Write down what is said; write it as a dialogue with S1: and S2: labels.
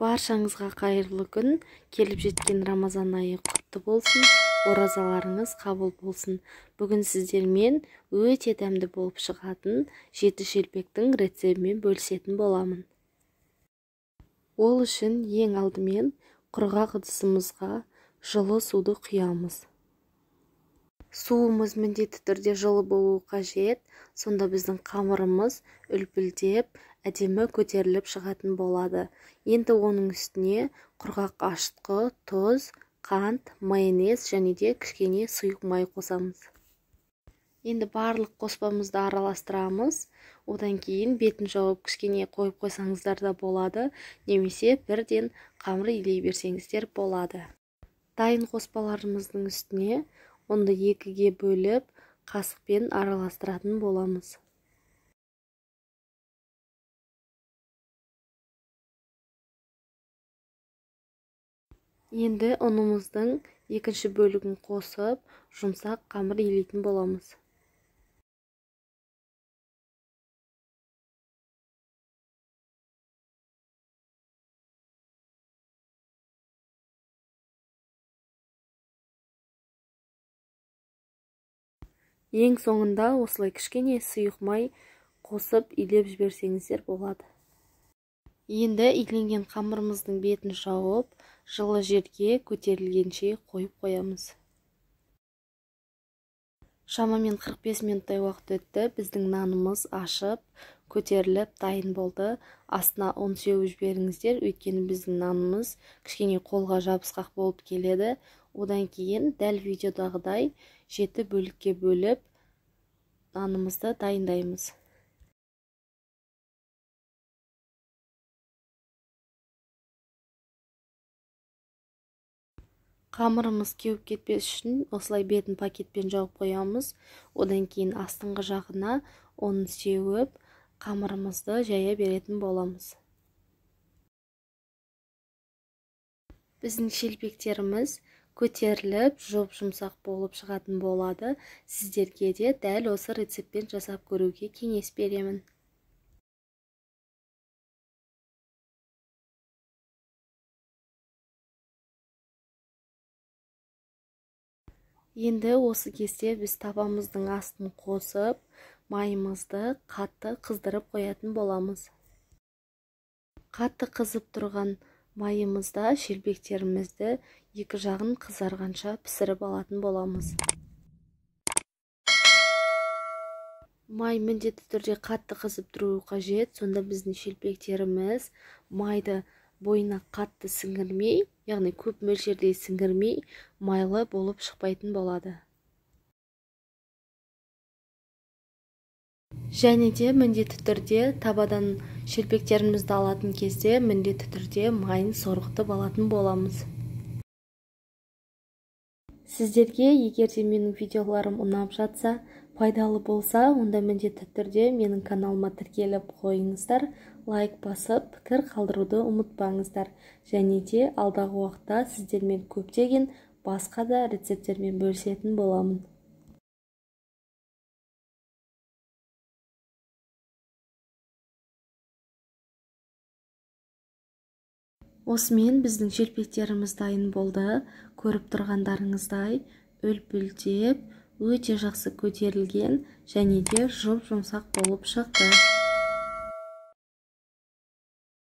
S1: Баршаңызға қайырлы күн. Келіп жеткен Рамазан айы құтты болсын, оразаларыңыз қабыл болсын. Бүгін сіздермен өте дәмді болып шығатын жеті шелпектің рецептімен бөлісетін боламын. Ол үшін ең алдымен құрғақ ыдысымызға жылы суды құямыз. Суымыз міндетті түрде жылы болуы қажет, сонда біздің қамырымыз үлпілдеп, әдемі көтеріліп шығатын болады. Енді оның үстіне құрғақ ашытқы, тұз, қант, майонез және де кішкене сұйық май қосамыз. Енді барлық қоспамызды араластырамыз. Одан кейін бетін жауып кішкене қойып қойсаңыздар да болады, немесе бірден қамыр илей берсеңіздер болады. Дайын қоспаларымыздың үстіне онды екіге бөліп, қасықпен араластыратын боламыз. Енді ұнымыздың екінші бөлігін қосып, жұмсақ қамыр илейтін боламыз. Ең соңында осылай кішкене сұйық май қосып илеп жіберсеңіздер болады. Енді иленген қамырымыздың бетін жауып, жылы жерге көтерілгенше қойып қоямыз. Шамамен 45 минуттай уақыт өтті. Біздің нанымыз ашып, көтеріліп, дайын болды. Астына ұн сеуіп жіберіңіздер, өйткені біздің нанымыз кішкене қолға жабысқақ болып келеді. Одан кейін дәл видеодағыдай 7 бөлікке бөліп, нанымызды дайындаймыз. Қамырымыз кеуіп кетпес үшін осылай бетін пакетпен жауып қоямыз. Одан кейін астыңғы жағына оны сеуіп, қамырымызды жая беретін боламыз. Біздің шелпектеріміз көтеріліп, жұмсақ болып шығатын болады. Сіздерге де дәл осы рецептпен жасап көруге кеңес беремін. Енді осы кезде біз табамыздың астын қосып, майымызды қатты қыздырып қоятын боламыз. Қатты қызып тұрған майымызда шелпектерімізді екі жағын қызарғанша пісіріп алатын боламыз. Май міндетті түрде қатты қызып тұруы қажет, сонда біздің шелпектеріміз майды бойына қатты сіңірмей, яғни көп мөлшерде сіңірмей, майлы болып шықпайтын болады. Және де міндетті түрде табадан шелпектерімізді алатын кезде міндетті түрде майын сорғытып алатын боламыз. Сіздерге егер де менің видеоларым ұнап жатса, пайдалы болса, онда міндетті түрде менің каналыма тіркеліп қойыңыздар, лайк басып, пікір қалдыруды ұмытпаңыздар. Және де алдағы уақытта сіздермен көптеген басқа да рецепттермен бөлісетін боламын. Осымен біздің шелпектеріміз дайын болды. Көріп тұрғандарыңыздай үлпілдеп, өте жақсы көтерілген және де жұмсақ болып шықты.